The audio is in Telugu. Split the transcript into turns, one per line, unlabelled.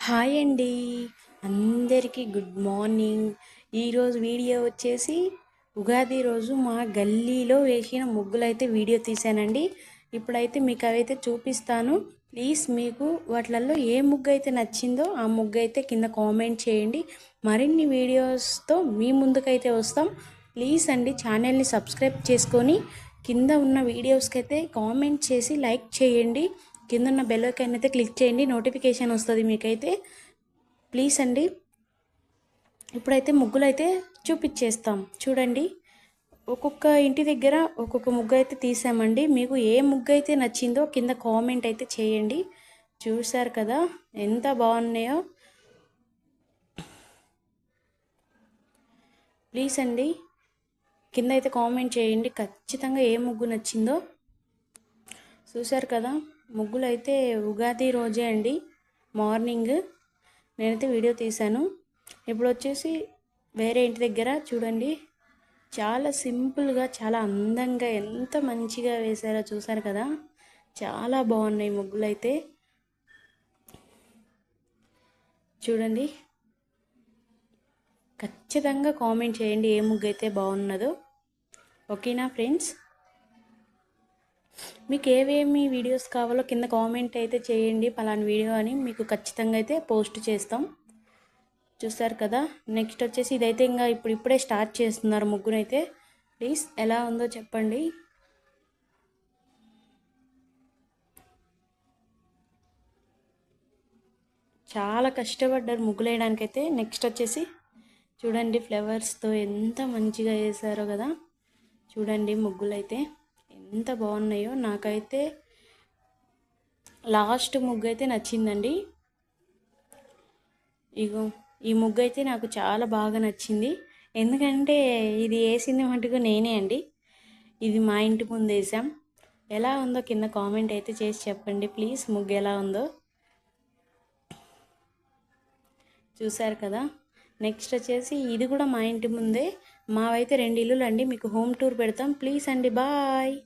హాయ్ అండి, అందరికీ గుడ్ మార్నింగ్. ఈరోజు వీడియో వచ్చేసి ఉగాది రోజు మా గల్లీలో వేసిన ముగ్గులైతే వీడియో తీసానండి. ఇప్పుడైతే మీకు అవైతే చూపిస్తాను. ప్లీజ్ మీకు వాటిలలో ఏ ముగ్గు అయితే నచ్చిందో ఆ ముగ్గు అయితే కింద కామెంట్ చేయండి. మరిన్ని వీడియోస్తో మీ ముందుకైతే వస్తాం. ప్లీజ్ అండి, ఛానల్ని సబ్స్క్రైబ్ చేసుకొని కింద ఉన్న వీడియోస్కి అయితే కామెంట్ చేసి లైక్ చేయండి. కింద ఉన్న బెల్ ఐకాన్ అయితే క్లిక్ చేయండి, నోటిఫికేషన్ వస్తుంది మీకైతే. ప్లీజ్ అండి, ఇప్పుడైతే ముగ్గులు అయితే చూపించేస్తాం. చూడండి, ఒక్కొక్క ఇంటి దగ్గర ఒక్కొక్క ముగ్గు అయితే తీసామండి. మీకు ఏ ముగ్గు అయితే నచ్చిందో కింద కామెంట్ అయితే చేయండి. చూశారు కదా ఎంత బాగున్నాయో. ప్లీజ్ అండి, కింద అయితే కామెంట్ చేయండి ఖచ్చితంగా ఏ ముగ్గు నచ్చిందో. చూశారు కదా, ముగ్గులు అయితే ఉగాది రోజే అండి మార్నింగ్ నేనైతే వీడియో తీశాను. ఇప్పుడు వచ్చేసి వేరే ఇంటి దగ్గర చూడండి, చాలా సింపుల్గా చాలా అందంగా ఎంత మంచిగా వేశారో చూసారు కదా. చాలా బాగున్నాయి ముగ్గులు అయితే. చూడండి, ఖచ్చితంగా కామెంట్ చేయండి ఏ ముగ్గు అయితే బాగున్నదో. ఓకేనా ఫ్రెండ్స్, మీకు ఏవేమి వీడియోస్ కావాలో కింద కామెంట్ అయితే చేయండి. పలానా వీడియో అని మీకు ఖచ్చితంగా అయితే పోస్ట్ చేస్తాం. చూస్తారు కదా, నెక్స్ట్ వచ్చేసి ఇదైతే ఇంకా ఇప్పుడే స్టార్ట్ చేస్తున్నారు ముగ్గునైతే. ప్లీజ్ ఎలా ఉందో చెప్పండి. చాలా కష్టపడ్డారు ముగ్గులు వేయడానికైతే. నెక్స్ట్ వచ్చేసి చూడండి, ఫ్లవర్స్తో ఎంత మంచిగా వేసారో కదా. చూడండి ముగ్గులు అయితే ఎంత బాగున్నాయో. నాకైతే లాస్ట్ ముగ్గు అయితే నచ్చిందండి. ఇగో ఈ ముగ్గు అయితే నాకు చాలా బాగా నచ్చింది. ఎందుకంటే ఇది వేసింది మటుకు నేనే అండి. ఇది మా ఇంటి ముందు వేసాం. ఎలా ఉందో కింద కామెంట్ అయితే చేసి చెప్పండి ప్లీజ్, ముగ్గు ఎలా ఉందో. చూశారు కదా, నెక్స్ట్ వచ్చేసి ఇది కూడా మా ఇంటి ముందే. మావైతే 2 ఇల్లులు అండి. మీకు హోమ్ టూర్ పెడతాం. ప్లీజ్ అండి, బాయ్.